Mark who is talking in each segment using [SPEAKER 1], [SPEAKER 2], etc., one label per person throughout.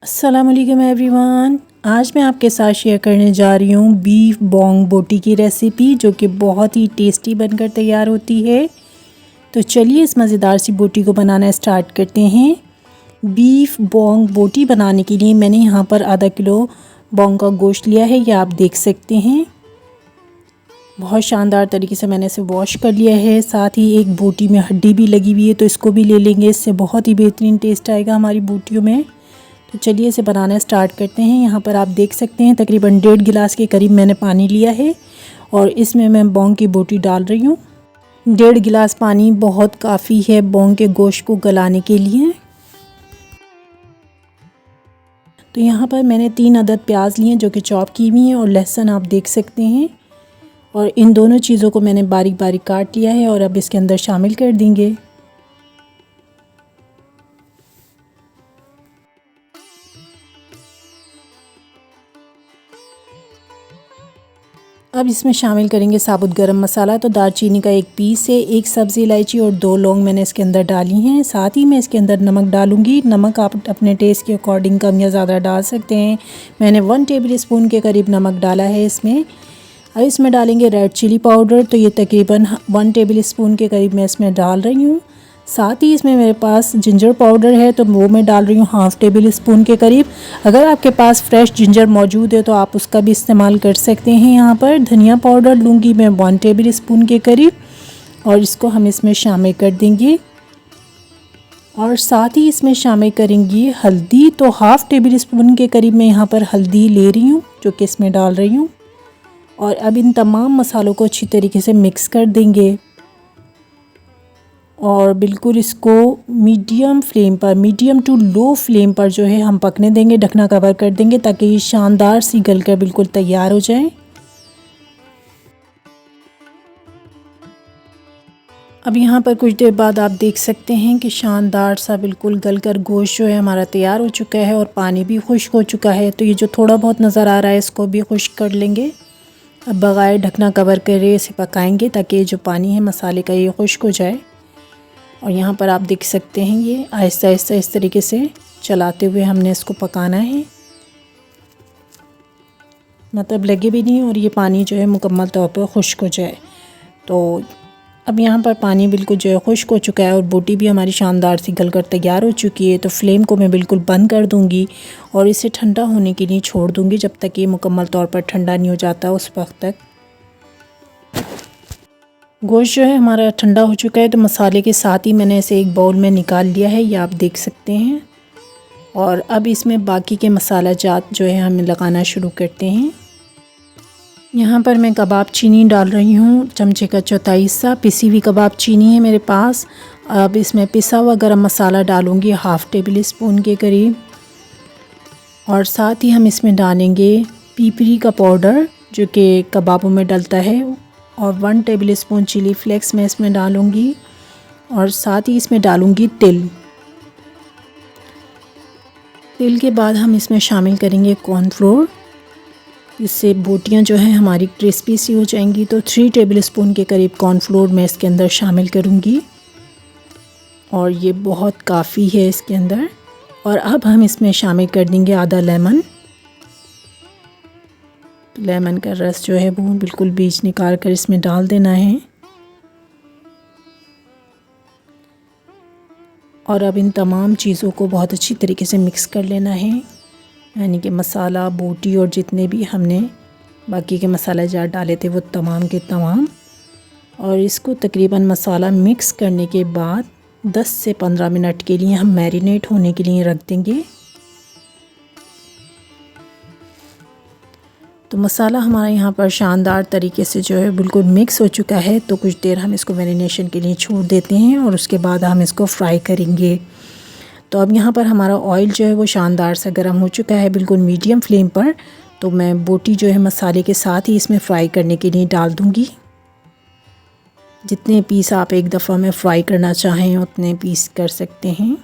[SPEAKER 1] अस्सलामुअलैकुम एवरीवन। आज मैं आपके साथ शेयर करने जा रही हूँ बीफ बोंग बोटी की रेसिपी, जो कि बहुत ही टेस्टी बनकर तैयार होती है। तो चलिए इस मज़ेदार सी बोटी को बनाना स्टार्ट करते हैं। बीफ बोंग बोटी बनाने के लिए मैंने यहाँ पर आधा किलो बोंग का गोश्त लिया है, यह आप देख सकते हैं। बहुत शानदार तरीके से मैंने इसे वॉश कर लिया है। साथ ही एक बोटी में हड्डी भी लगी हुई है, तो इसको भी ले लेंगे। इससे बहुत ही बेहतरीन टेस्ट आएगा हमारी बोटियों में। तो चलिए इसे बनाना स्टार्ट करते हैं। यहाँ पर आप देख सकते हैं तकरीबन 1.5 गिलास के करीब मैंने पानी लिया है और इसमें मैं बोंग की बोटी डाल रही हूँ। 1.5 गिलास पानी बहुत काफ़ी है बोंग के गोश्त को गलाने के लिए। तो यहाँ पर मैंने 3 अदद प्याज लिए जो कि चॉप की हुई हैं, और लहसुन आप देख सकते हैं। और इन दोनों चीज़ों को मैंने बारीक बारीक काट लिया है और अब इसके अंदर शामिल कर देंगे। अब इसमें शामिल करेंगे साबुत गरम मसाला। तो दालचीनी का 1 पीस है, 1 सब्ज़ी इलायची और 2 लौंग मैंने इसके अंदर डाली हैं। साथ ही मैं इसके अंदर नमक डालूंगी। नमक आप अपने टेस्ट के अकॉर्डिंग कम या ज़्यादा डाल सकते हैं। मैंने 1 टेबल स्पून के करीब नमक डाला है इसमें। अब इसमें डालेंगे रेड चिली पाउडर। तो ये तकरीबन 1 टेबल स्पून के करीब मैं इसमें डाल रही हूँ। साथ ही इसमें मेरे पास जिंजर पाउडर है, तो वो मैं डाल रही हूँ 1/2 टेबल स्पून के करीब। अगर आपके पास फ्रेश जिंजर मौजूद है तो आप उसका भी इस्तेमाल कर सकते हैं। यहाँ पर धनिया पाउडर लूँगी मैं 1 टेबल स्पून के करीब, और इसको हम इसमें शामिल कर देंगे। और साथ ही इसमें शामिल करेंगी हल्दी। तो 1/2 टेबल स्पून के करीब मैं यहाँ पर हल्दी ले रही हूँ, जो कि इसमें डाल रही हूँ। और अब इन तमाम मसालों को अच्छी तरीके से मिक्स कर देंगे और बिल्कुल इसको मीडियम फ्लेम पर, मीडियम टू लो फ्लेम पर जो है हम पकने देंगे। ढकना कवर कर देंगे ताकि ये शानदार सी गलकर बिल्कुल तैयार हो जाए। अब यहाँ पर कुछ देर बाद आप देख सकते हैं कि शानदार सा बिल्कुल गलकर गोश्त जो है हमारा तैयार हो चुका है और पानी भी खुश्क हो चुका है। तो ये जो थोड़ा बहुत नज़र आ रहा है इसको भी खुश्क कर लेंगे। अब बगैर ढकना कवर करे इसे पकाएंगे ताकि जो पानी है मसाले का ये खुश्क हो जाए। और यहाँ पर आप देख सकते हैं ये आहिस्ता आहिस्ता इस तरीके से चलाते हुए हमने इसको पकाना है, मतलब लगे भी नहीं और ये पानी जो है मुकम्मल तौर पर खुश्क हो जाए। तो अब यहाँ पर पानी बिल्कुल जो है खुश्क हो चुका है और बोटी भी हमारी शानदार सी गलकर तैयार हो चुकी है। तो फ्लेम को मैं बिल्कुल बंद कर दूँगी और इसे ठंडा होने के लिए छोड़ दूँगी। जब तक ये मुकम्मल तौर पर ठंडा नहीं हो जाता उस वक्त तक। गोश्त जो है हमारा ठंडा हो चुका है, तो मसाले के साथ ही मैंने इसे एक बाउल में निकाल लिया है, ये आप देख सकते हैं। और अब इसमें बाकी के मसाला जात जो है हम लगाना शुरू करते हैं। यहाँ पर मैं कबाब चीनी डाल रही हूँ, चमचे का 1/4 हिस्सा पिसी हुई कबाब चीनी है मेरे पास। अब इसमें पिसा हुआ गरम मसाला डालूँगी 1/2 टेबल स्पून के करीब। और साथ ही हम इसमें डालेंगे पीपरी का पाउडर जो कि कबाबों में डलता है, और 1 टेबल स्पून चिली फ्लेक्स मैं इसमें डालूँगी। और साथ ही इसमें डालूँगी तिल। तिल के बाद हम इसमें शामिल करेंगे कॉर्नफ्लोर, इससे बोटियां जो हैं हमारी क्रिस्पी सी हो जाएंगी। तो 3 टेबल स्पून के करीब कॉर्नफ्लोर मैं इसके अंदर शामिल करूँगी, और ये बहुत काफ़ी है इसके अंदर। और अब हम इसमें शामिल कर देंगे आधा लेमन। लेमन का रस जो है वो बिल्कुल बीज निकाल कर इसमें डाल देना है। और अब इन तमाम चीज़ों को बहुत अच्छी तरीके से मिक्स कर लेना है, यानी कि मसाला, बोटी और जितने भी हमने बाकी के मसाला जार डाले थे वो तमाम के तमाम। और इसको तकरीबन मसाला मिक्स करने के बाद 10 से 15 मिनट के लिए हम मैरिनेट होने के लिए रख देंगे। तो मसाला हमारा यहाँ पर शानदार तरीके से जो है बिल्कुल मिक्स हो चुका है। तो कुछ देर हम इसको मैरिनेशन के लिए छोड़ देते हैं और उसके बाद हम इसको फ्राई करेंगे। तो अब यहाँ पर हमारा ऑयल जो है वो शानदार सा गर्म हो चुका है बिल्कुल मीडियम फ्लेम पर। तो मैं बोटी जो है मसाले के साथ ही इसमें फ्राई करने के लिए डाल दूँगी। जितने पीस आप एक दफ़ा में फ्राई करना चाहें उतने पीस कर सकते हैं।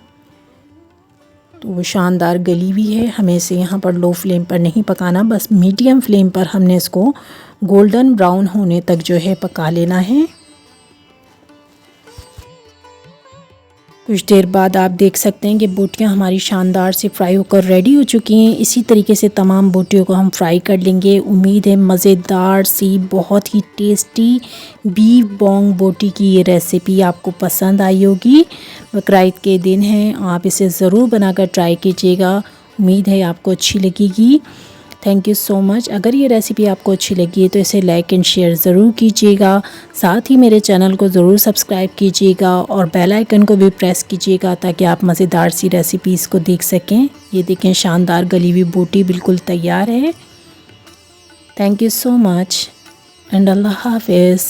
[SPEAKER 1] तो वो शानदार गली हुई है। हमें इसे यहाँ पर लो फ्लेम पर नहीं पकाना, बस मीडियम फ्लेम पर हमने इसको गोल्डन ब्राउन होने तक जो है पका लेना है। कुछ देर बाद आप देख सकते हैं कि बोटियां हमारी शानदार से फ्राई होकर रेडी हो चुकी हैं। इसी तरीके से तमाम बोटियों को हम फ्राई कर लेंगे। उम्मीद है मज़ेदार सी बहुत ही टेस्टी बीफ बोंग बोटी की ये रेसिपी आपको पसंद आई होगी। बकरीद के दिन हैं, आप इसे ज़रूर बनाकर ट्राई कीजिएगा। उम्मीद है आपको अच्छी लगेगी। Thank you so much. अगर ये रेसिपी आपको अच्छी लगी है तो इसे लाइक एंड शेयर ज़रूर कीजिएगा। साथ ही मेरे चैनल को ज़रूर सब्सक्राइब कीजिएगा और बेल आइकन को भी प्रेस कीजिएगा ताकि आप मज़ेदार सी रेसिपीज़ को देख सकें। ये देखें, शानदार गली हुई बोटी बिल्कुल तैयार है। Thank you so much and अल्लाह हाफिज़।